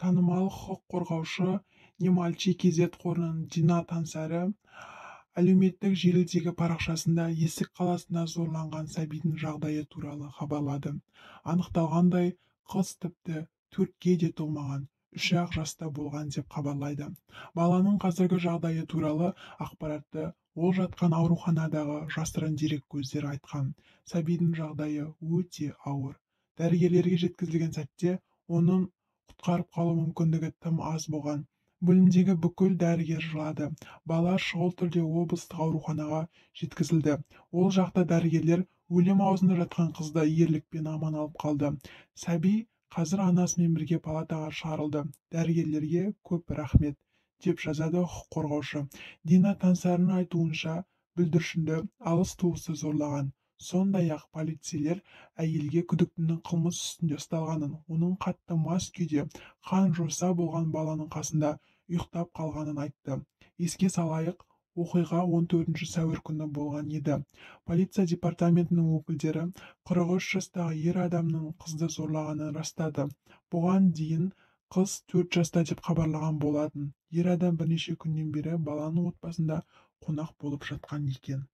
Танымал құқық қорғаушы Немальчи KZ қорының Дина Таңсәрі әлеуметтік желідегі парақшасында Есік қаласында зорланған сәбидің жағдайы туралы хабарлады. Анықталғандай, қыз тіпті 4-ке де толмаған, 3-ақ жаста болған деп хабарлайды. Баланың қазіргі жағдайы туралы ақпаратты ол жатқан ауруханадағы жасырын дерек көздері айтқан. Сәбидің жағдайы өте ауыр. Дәрігерлерге жеткізілген сәтте оның құтқарып қалу мүмкіндігі тым аз болған. Бөлімдегі бүкіл дәрігер жылады. Бала шұғыл түрде облыстық ауруханаға жеткізілді. Ол жақта дәрігерлер өлім аузында жатқан қызды ерлікпен аман алып қалды. Сәби қазір анасымен бірге палатаға шығарылды. Дәрігерлерге көп рахмет, деп жазады құқық қорғаушы. Дина Таңсәрінің айтуынша, бүлдіршінді алыс туысы зорлаған. Сондай-ақ полицейлер әйелге күдіктінің қылмыс үстінде ұсталғанын, оның қатты мас күйде қан жоса болған баланың қасында ұйықтап қалғанын айтты. Еске салайық, оқиға 14 сәуір күні болған еді. Полиция департаментінің өкілдері 43 жастағы ер адамның қызды зорлағанын растады. Бұған дейін қыз 4 жаста деп хабарлаған болатын. Ер адам бірнеше күннен бері баланың отбасында қонақ болып жатқан екен.